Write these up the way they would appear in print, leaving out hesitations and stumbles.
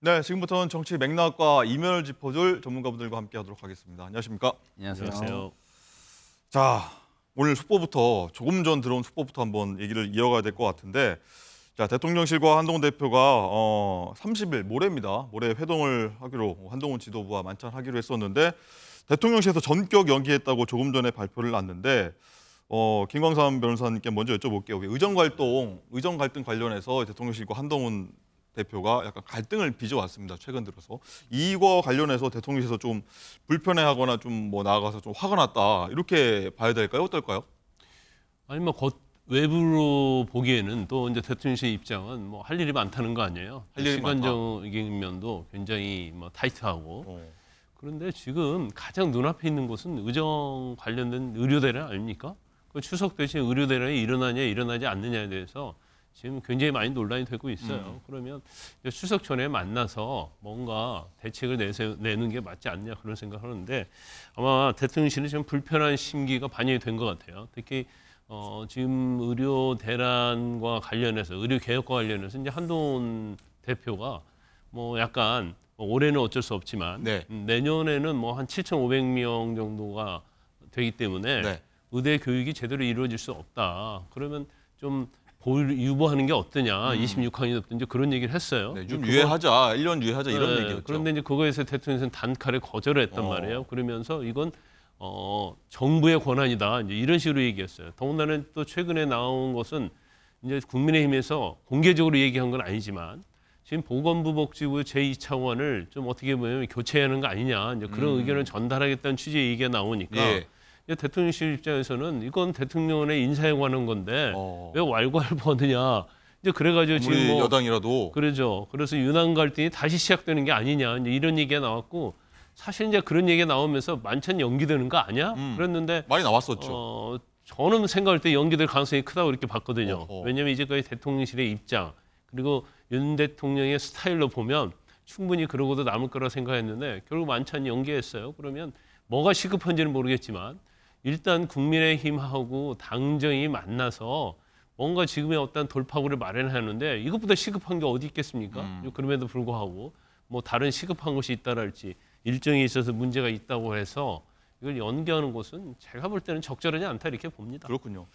네, 지금부터는 정치 맥락과 이면을 짚어줄 전문가분들과 함께하도록 하겠습니다. 안녕하십니까? 안녕하세요. 자, 오늘 속보부터 조금 전 들어온 속보부터 한번 얘기를 이어가야 될 것 같은데, 자, 대통령실과 한동훈 대표가 30일 모레입니다. 모레 회동을 하기로 한동훈 지도부와 만찬하기로 했었는데 대통령실에서 전격 연기했다고 조금 전에 발표를 놨는데 김광삼 변호사님께 먼저 여쭤볼게요. 의정 갈등 관련해서 대통령실과 한동훈 대표가 약간 갈등을 빚어왔습니다. 최근 들어서 이거 관련해서 대통령실에서 좀 불편해하거나 좀 나아가서 좀 화가 났다 이렇게 봐야 될까요? 어떨까요? 아니 외부로 보기에는 또 이제 대통령실 입장은 할 일이 많다는 거 아니에요. 할 일이 시간적인 면도 굉장히 타이트하고. 그런데 지금 가장 눈앞에 있는 곳은 의정 관련된 의료대란 아닙니까? 그 추석 대신 의료대란이 일어나냐 일어나지 않느냐에 대해서 지금 굉장히 많이 논란이 되고 있어요. 그러면 추석 전에 만나서 뭔가 대책을 내는 게 맞지 않냐 그런 생각을 하는데 아마 대통령실은 지금 불편한 심기가 반영이 된 것 같아요. 특히 지금 의료 대란과 관련해서 의료 개혁과 관련해서 이제 한동훈 대표가 약간 올해는 어쩔 수 없지만 네. 내년에는 한 7,500명 정도가 되기 때문에 네. 의대 교육이 제대로 이루어질 수 없다. 그러면 좀 유보하는 게 어떠냐. 26학년 없든지 그런 얘기를 했어요. 네, 좀 유예하자. 1년 유예하자 이런 얘기였죠. 그런데 이제 그거에서 대통령은 단칼에 거절을 했단 말이에요. 그러면서 이건 정부의 권한이다. 이제 이런 식으로 얘기했어요. 더군다나 또 최근에 나온 것은 이제 국민의힘에서 공개적으로 얘기한 건 아니지만 지금 보건부 복지부 제2차원을 좀 어떻게 보면 교체해야 하는 거 아니냐. 이제 그런 의견을 전달하겠다는 취지의 얘기가 나오니까 예. 대통령실 입장에서는 이건 대통령의 인사에 관한 건데 왜 왈가왈부하느냐. 이제 그래가지고 지금 여당이라도 그러죠. 그래서 유난 갈등이 다시 시작되는 게 아니냐. 이제 이런 얘기가 나왔고 사실 이제 그런 얘기가 나오면서 만찬 연기되는 거 아니야? 그랬는데 많이 나왔었죠. 저는 생각할 때 연기될 가능성이 크다고 이렇게 봤거든요. 왜냐하면 이제까지 대통령실의 입장 그리고 윤 대통령의 스타일로 보면 충분히 그러고도 남을 거라 생각했는데 결국 만찬 연기했어요. 그러면 뭐가 시급한지는 모르겠지만 일단 국민의힘하고 당정이 만나서 뭔가 지금의 어떤 돌파구를 마련하는데 이것보다 시급한 게 어디 있겠습니까? 그럼에도 불구하고 다른 시급한 것이 있다랄지 일정에 있어서 문제가 있다고 해서 이걸 연기하는 것은 제가 볼 때는 적절하지 않다 이렇게 봅니다. 그렇군요.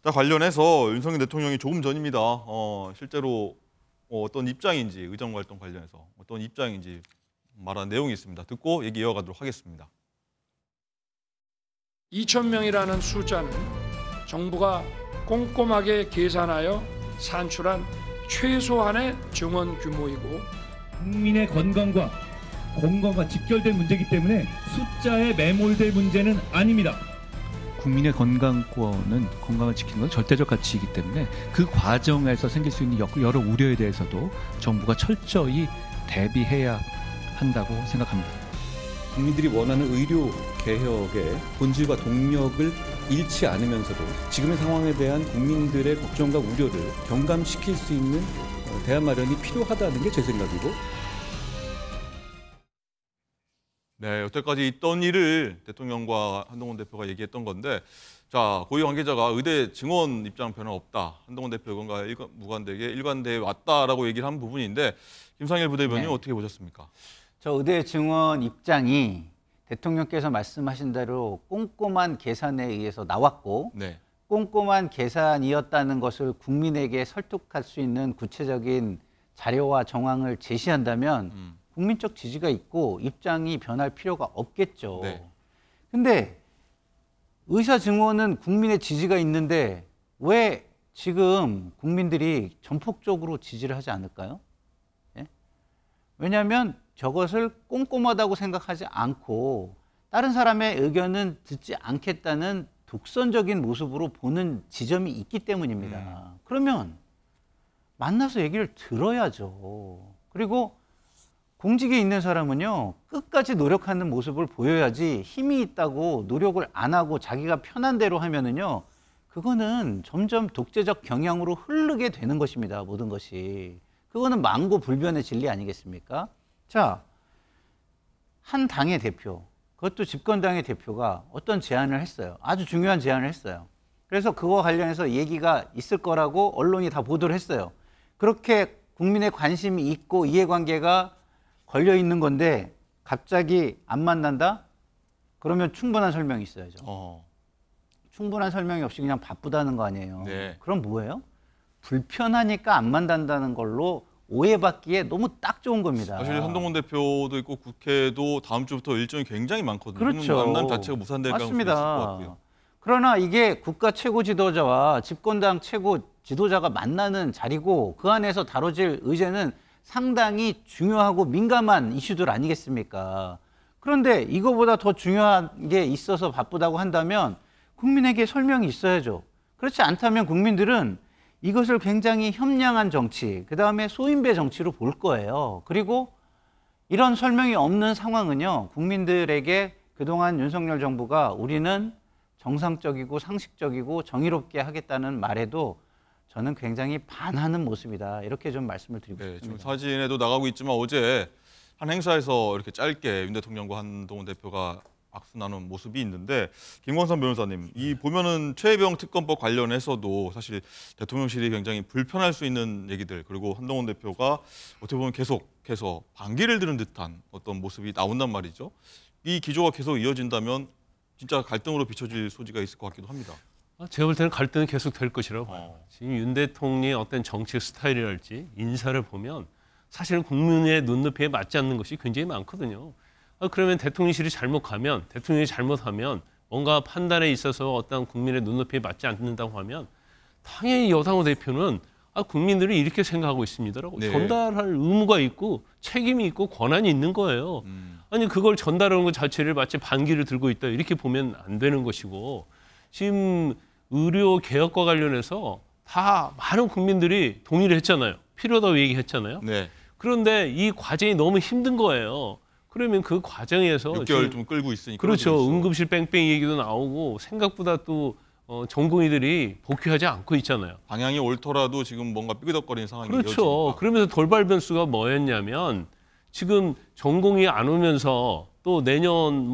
자, 관련해서 윤석열 대통령이 조금 전입니다. 실제로 어떤 입장인지 의정 활동 관련해서 어떤 입장인지 말한 내용이 있습니다. 듣고 얘기 이어가도록 하겠습니다. 2,000명이라는 숫자는 정부가 꼼꼼하게 계산하여 산출한 최소한의 증원 규모이고 국민의 건강과 건강과 직결된 문제이기 때문에 숫자에 매몰될 문제는 아닙니다. 국민의 건강을 지키는 건 절대적 가치이기 때문에 그 과정에서 생길 수 있는 여러 우려에 대해서도 정부가 철저히 대비해야 한다고 생각합니다. 국민들이 원하는 의료 개혁의 본질과 동력을 잃지 않으면서도 지금의 상황에 대한 국민들의 걱정과 우려를 경감시킬 수 있는 대안 마련이 필요하다는 게 제 생각이고 네, 여태까지 있던 일을 대통령과 한동훈 대표가 얘기했던 건데 자, 고위 관계자가 의대 증원 입장 변화 없다. 한동훈 대표가 무관되게 일관되게 왔다라고 얘기를 한 부분인데 김상일 부대변인 어떻게 보셨습니까? 저 의대 증원 입장이 대통령께서 말씀하신 대로 꼼꼼한 계산에 의해서 나왔고 꼼꼼한 계산이었다는 것을 국민에게 설득할 수 있는 구체적인 자료와 정황을 제시한다면 국민적 지지가 있고 입장이 변할 필요가 없겠죠. 근데 의사 증원은 국민의 지지가 있는데 왜 지금 국민들이 전폭적으로 지지를 하지 않을까요? 왜냐하면 저것을 꼼꼼하다고 생각하지 않고 다른 사람의 의견은 듣지 않겠다는 독선적인 모습으로 보는 지점이 있기 때문입니다. 그러면 만나서 얘기를 들어야죠. 그리고 공직에 있는 사람은요, 끝까지 노력하는 모습을 보여야지 힘이 있다고 노력을 안 하고 자기가 편한 대로 하면은요, 그거는 점점 독재적 경향으로 흐르게 되는 것입니다. 모든 것이. 그거는 망고불변의 진리 아니겠습니까? 자, 한 당의 대표, 그것도 집권당의 대표가 어떤 제안을 했어요. 아주 중요한 제안을 했어요. 그래서 그거 관련해서 얘기가 있을 거라고 언론이 다 보도를 했어요. 그렇게 국민의 관심이 있고 이해관계가 걸려 있는 건데 갑자기 안 만난다? 그러면 충분한 설명이 있어야죠. 충분한 설명이 없이 그냥 바쁘다는 거 아니에요. 네. 그럼 뭐예요? 불편하니까 안 만난다는 걸로 오해받기에 너무 딱 좋은 겁니다. 사실 한동훈 대표도 있고 국회도 다음 주부터 일정이 굉장히 많거든요. 그렇죠. 만남 자체가 무산될 가능성이 있을 것 같고요. 그러나 이게 국가 최고 지도자와 집권당 최고 지도자가 만나는 자리고 그 안에서 다뤄질 의제는 상당히 중요하고 민감한 이슈들 아니겠습니까? 그런데 이거보다 더 중요한 게 있어서 바쁘다고 한다면 국민에게 설명이 있어야죠. 그렇지 않다면 국민들은 이것을 굉장히 협량한 정치, 그다음에 소인배 정치로 볼 거예요. 그리고 이런 설명이 없는 상황은요, 국민들에게 그동안 윤석열 정부가 우리는 정상적이고 상식적이고 정의롭게 하겠다는 말에도 저는 굉장히 반하는 모습이다. 이렇게 좀 말씀을 드리고 네, 싶습니다. 지금 사진에도 나가고 있지만 어제 한 행사에서 이렇게 짧게 윤 대통령과 한동훈 대표가 박수 나눈 모습이 있는데, 김광선 변호사님, 이 보면은 최혜병 특검법 관련해서도 사실 대통령실이 굉장히 불편할 수 있는 얘기들, 그리고 한동훈 대표가 어떻게 보면 계속해서 반기를 드는 듯한 어떤 모습이 나온단 말이죠. 이 기조가 계속 이어진다면 진짜 갈등으로 비춰질 소지가 있을 것 같기도 합니다. 제가 볼 때는 갈등은 계속 될 것이라고 봐요. 지금 윤 대통령의 어떤 정책 스타일이랄지 인사를 보면 사실은 국민의 눈높이에 맞지 않는 것이 굉장히 많거든요. 그러면 대통령실이 대통령이 잘못하면 뭔가 판단에 있어서 어떤 국민의 눈높이에 맞지 않는다고 하면 당연히 여당의 대표는 국민들이 이렇게 생각하고 있습니다라고 네. 전달할 의무가 있고 책임이 있고 권한이 있는 거예요. 아니 그걸 전달하는 것 자체를 마치 반기를 들고 있다 이렇게 보면 안 되는 것이고, 지금 의료 개혁과 관련해서 다 많은 국민들이 동의를 했잖아요. 필요하다고 얘기했잖아요. 네. 그런데 이 과정이 너무 힘든 거예요. 그러면 그 과정에서 6개월 좀 끌고 있으니까. 그렇죠. 응급실 뺑뺑이 얘기도 나오고 생각보다 또 전공의들이 복귀하지 않고 있잖아요. 방향이 옳더라도 지금 뭔가 삐그덕거리는 상황이 그렇죠. 이어지니까. 그러면서 돌발 변수가 뭐였냐면 지금 전공이 안 오면서 또 내년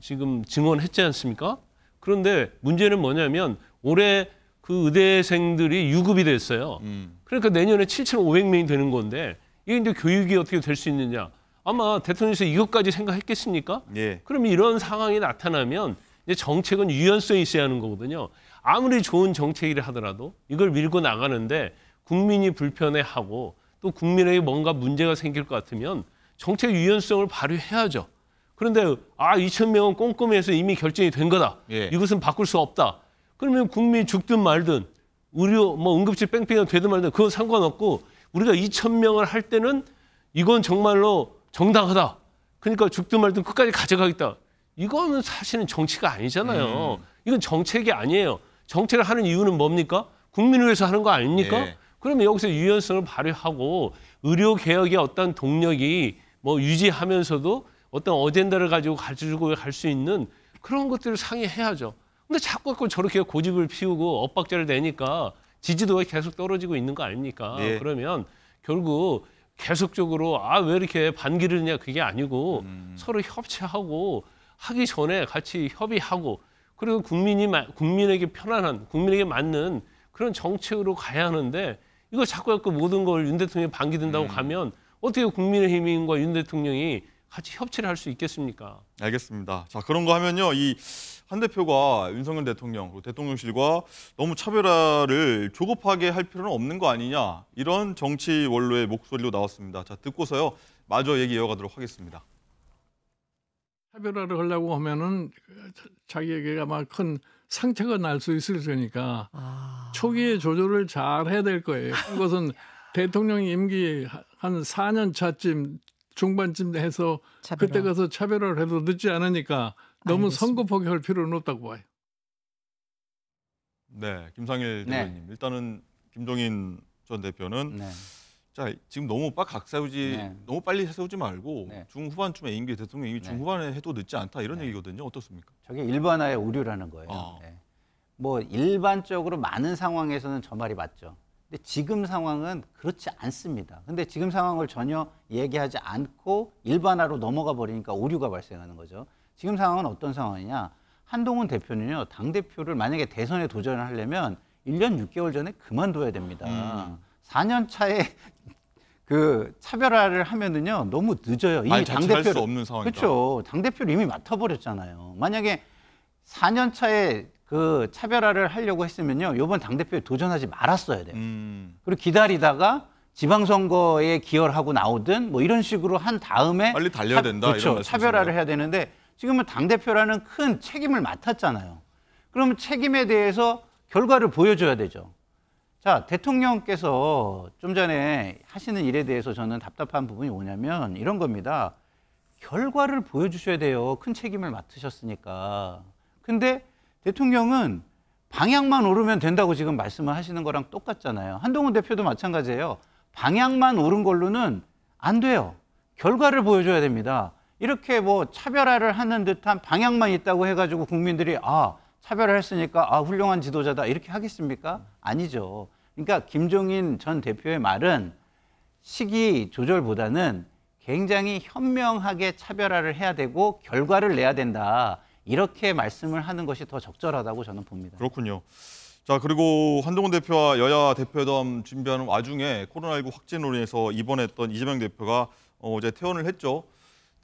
지금 증원했지 않습니까? 그런데 문제는 뭐냐면 올해 그 의대생들이 유급이 됐어요. 그러니까 내년에 7,500명이 되는 건데 이게 이제 교육이 어떻게 될 수 있느냐? 아마 대통령께서 이것까지 생각했겠습니까? 예. 그러면 이런 상황이 나타나면 이제 정책은 유연성이 있어야 하는 거거든요. 아무리 좋은 정책이라 하더라도 이걸 밀고 나가는데 국민이 불편해하고 또 국민에게 뭔가 문제가 생길 것 같으면 정책 유연성을 발휘해야죠. 그런데 2,000명은 꼼꼼해서 이미 결정이 된 거다. 예. 이것은 바꿀 수 없다. 그러면 국민이 죽든 말든 의료 응급실 뺑뺑이가 되든 말든 그건 상관없고 우리가 2,000명을 할 때는 이건 정말로 정당하다. 그러니까 죽든 말든 끝까지 가져가겠다. 이거는 사실은 정치가 아니잖아요. 이건 정책이 아니에요. 정책을 하는 이유는 뭡니까? 국민을 위해서 하는 거 아닙니까? 네. 그러면 여기서 유연성을 발휘하고 의료 개혁의 어떤 동력이 유지하면서도 어떤 어젠다를 가지고 갈 수 있는 그런 것들을 상의해야죠. 근데 자꾸 저렇게 고집을 피우고 엇박자를 내니까 지지도가 계속 떨어지고 있는 거 아닙니까? 네. 그러면 결국 계속적으로 왜 이렇게 반기를 드냐 그게 아니고 서로 협치하고 하기 전에 같이 협의하고 그리고 국민에게 편안한 국민에게 맞는 그런 정책으로 가야 하는데 이거 자꾸 모든 걸 윤 대통령이 반기 든다고 가면 어떻게 국민의힘과 윤 대통령이 같이 협치를 할 수 있겠습니까? 알겠습니다. 자, 그런 거 하면요. 이 한 대표가 윤석열 대통령, 그리고 대통령실과 너무 차별화를 조급하게 할 필요는 없는 거 아니냐. 이런 정치 원로의 목소리로 나왔습니다. 자, 듣고서요. 마저 얘기 이어가도록 하겠습니다. 차별화를 하려고 하면은 자기에게 아마 큰 상처가 날 수 있을 테니까 초기에 조절을 잘 해야 될 거예요. 그것은 대통령 임기 한 4년 차쯤 중반쯤 해서 그때 가서 차별화를 해도 늦지 않으니까 너무 알겠습니다. 성급하게 할 필요는 없다고 봐요. 네, 김상일 네. 대표님. 일단은 김종인 전 대표는 네. 자, 지금 너무 네. 너무 빨리 세우지 말고 네. 중후반쯤에 대통령 임기 네. 중후반에 해도 늦지 않다 이런 네. 얘기거든요. 어떻습니까? 저게 일반화의 오류라는 거예요. 네. 일반적으로 많은 상황에서는 저 말이 맞죠. 근데 지금 상황은 그렇지 않습니다. 근데 지금 상황을 전혀 얘기하지 않고 일반화로 넘어가 버리니까 오류가 발생하는 거죠. 지금 상황은 어떤 상황이냐? 한동훈 대표는요, 당대표를 만약에 대선에 도전을 하려면 1년 6개월 전에 그만둬야 됩니다. 4년 차에 그 차별화를 하면은요 너무 늦어요. 이미 아니, 자체할 수 없는 상황이다. 그렇죠. 당대표를 이미 맡아버렸잖아요. 만약에 4년 차에 그 차별화를 하려고 했으면요 이번 당대표에 도전하지 말았어야 돼요. 그리고 기다리다가 지방선거에 기여하고 나오든 뭐 이런 식으로 한 다음에 빨리 달려야 된다. 그렇죠. 이런 차별화를 해야 되는데 지금은 당대표라는 큰 책임을 맡았잖아요. 그러면 책임에 대해서 결과를 보여줘야 되죠. 자, 대통령께서 좀 전에 하시는 일에 대해서 저는 답답한 부분이 뭐냐면 이런 겁니다. 결과를 보여주셔야 돼요. 큰 책임을 맡으셨으니까. 근데 대통령은 방향만 오르면 된다고 지금 말씀을 하시는 거랑 똑같잖아요. 한동훈 대표도 마찬가지예요. 방향만 오른 걸로는 안 돼요. 결과를 보여줘야 됩니다. 이렇게 뭐 차별화를 하는 듯한 방향만 있다고 해가지고 국민들이 차별화 했으니까 훌륭한 지도자다 이렇게 하겠습니까? 아니죠. 그러니까 김종인 전 대표의 말은 시기 조절보다는 굉장히 현명하게 차별화를 해야 되고 결과를 내야 된다. 이렇게 말씀을 하는 것이 더 적절하다고 저는 봅니다. 그렇군요. 자, 그리고 한동훈 대표와 여야 대표회담 준비하는 와중에 코로나19 확진으로 인해서 입원했던 이재명 대표가 어제 퇴원을 했죠.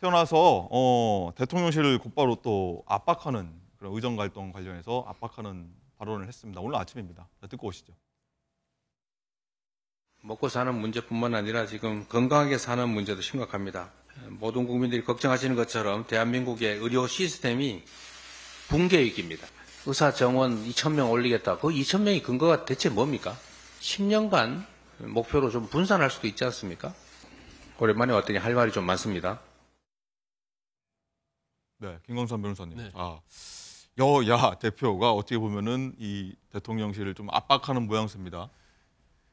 태어나서 대통령실을 곧바로 또 압박하는 그런 의정 갈등 관련해서 압박하는 발언을 했습니다. 오늘 아침입니다. 자, 듣고 오시죠. 먹고 사는 문제뿐만 아니라 지금 건강하게 사는 문제도 심각합니다. 모든 국민들이 걱정하시는 것처럼 대한민국의 의료 시스템이 붕괴 위기입니다. 의사 정원 2,000명 올리겠다. 그 2,000명의 근거가 대체 뭡니까? 10년간 목표로 좀 분산할 수도 있지 않습니까? 오랜만에 왔더니 할 말이 좀 많습니다. 네, 김광선 변호사님. 네. 여야 대표가 어떻게 보면은 이 대통령실을 좀 압박하는 모양새입니다.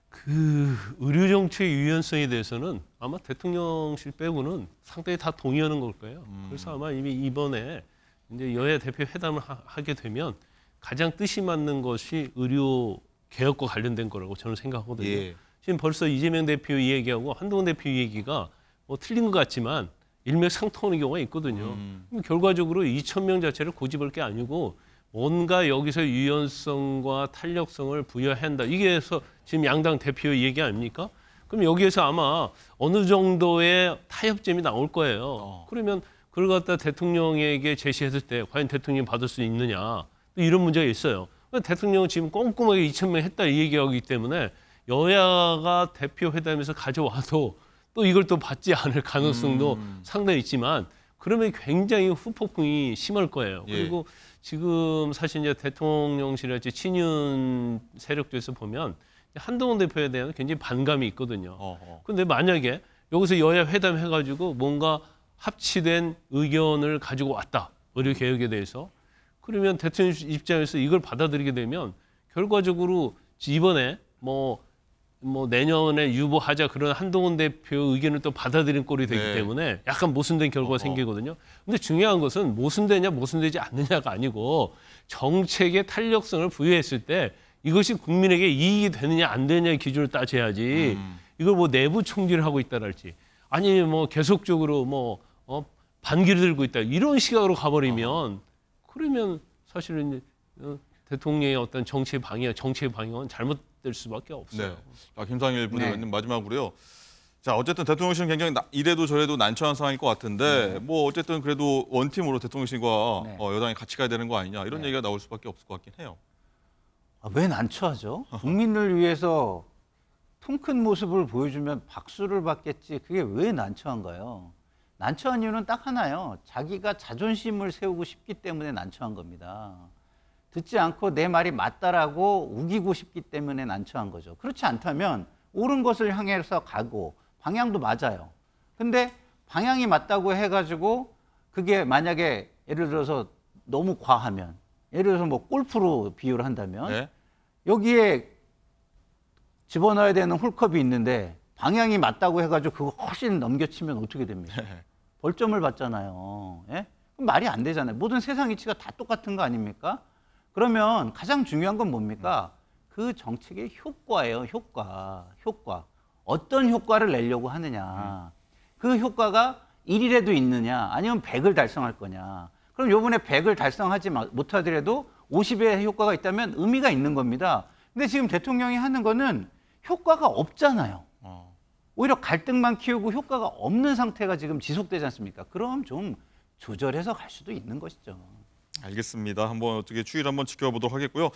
그 의료 정책의 유연성에 대해서는 아마 대통령실 빼고는 상당히 다 동의하는 걸 거예요. 그래서 아마 이미 이번에 이제 여야 대표 회담을 하게 되면 가장 뜻이 맞는 것이 의료 개혁과 관련된 거라고 저는 생각하거든요. 예. 지금 벌써 이재명 대표 얘기하고 한동훈 대표 얘기가 뭐 틀린 것 같지만 일맥상통하는 경우가 있거든요. 그럼 결과적으로 2,000명 자체를 고집할 게 아니고 뭔가 여기서 유연성과 탄력성을 부여해야 한다. 이게 해서 지금 양당 대표의 얘기 아닙니까? 그럼 여기에서 아마 어느 정도의 타협점이 나올 거예요. 그러면 그걸 갖다 대통령에게 제시했을 때 과연 대통령이 받을 수 있느냐. 또 이런 문제가 있어요. 대통령은 지금 꼼꼼하게 2,000명 했다 이 얘기하기 때문에 여야가 대표 회담에서 가져와도 또 이걸 또 받지 않을 가능성도 상당히 있지만 그러면 굉장히 후폭풍이 심할 거예요. 예. 그리고 지금 사실 이제 대통령실이랄지 친윤 세력들에서 보면 한동훈 대표에 대한 굉장히 반감이 있거든요. 그런데 만약에 여기서 여야 회담 해가지고 뭔가 합치된 의견을 가지고 왔다. 의료 개혁에 대해서. 그러면 대통령 입장에서 이걸 받아들이게 되면 결과적으로 이번에 뭐 내년에 유보하자 그런 한동훈 대표 의견을 또 받아들인 꼴이 되기 네. 때문에 약간 모순된 결과가 생기거든요. 근데 중요한 것은 모순되냐 모순되지 않느냐가 아니고 정책의 탄력성을 부여했을 때 이것이 국민에게 이익이 되느냐 안 되느냐의 기준을 따져야지 이걸 뭐 내부 총질을 하고 있다랄지 아니면 뭐 계속적으로 반기를 들고 있다 이런 시각으로 가버리면 그러면 사실은 대통령의 어떤 정치의 방향은 잘못될 수밖에 없어요. 네. 자, 김상일 부대변인 마지막으로요. 자, 어쨌든 대통령실은 굉장히 이래도 저래도 난처한 상황일 것 같은데 뭐 어쨌든 그래도 원팀으로 대통령실과 여당이 같이 가야 되는 거 아니냐 이런 얘기가 나올 수밖에 없을 것 같긴 해요. 왜 난처하죠? 국민을 위해서 통 큰 모습을 보여주면 박수를 받겠지. 그게 왜 난처한가요? 난처한 이유는 딱 하나요. 자기가 자존심을 세우고 싶기 때문에 난처한 겁니다. 듣지 않고 내 말이 맞다라고 우기고 싶기 때문에 난처한 거죠. 그렇지 않다면 옳은 것을 향해서 가고 방향도 맞아요. 근데 방향이 맞다고 해가지고 그게 만약에 예를 들어서 너무 과하면 예를 들어서 뭐 골프로 비유를 한다면 네. 여기에 집어넣어야 되는 홀컵이 있는데 방향이 맞다고 해가지고 그거 훨씬 넘겨치면 어떻게 됩니까? 벌점을 받잖아요. 예? 그럼 말이 안 되잖아요. 모든 세상 이치가 다 똑같은 거 아닙니까? 그러면 가장 중요한 건 뭡니까? 그 정책의 효과예요. 효과. 어떤 효과를 내려고 하느냐. 그 효과가 1일에도 있느냐 아니면 100을 달성할 거냐. 그럼 요번에 100을 달성하지 못하더라도 50의 효과가 있다면 의미가 있는 겁니다. 근데 지금 대통령이 하는 거는 효과가 없잖아요. 오히려 갈등만 키우고 효과가 없는 상태가 지금 지속되지 않습니까? 그럼 좀 조절해서 갈 수도 있는 것이죠. 알겠습니다. 한번 어떻게 추이를 한번 지켜보도록 하겠고요.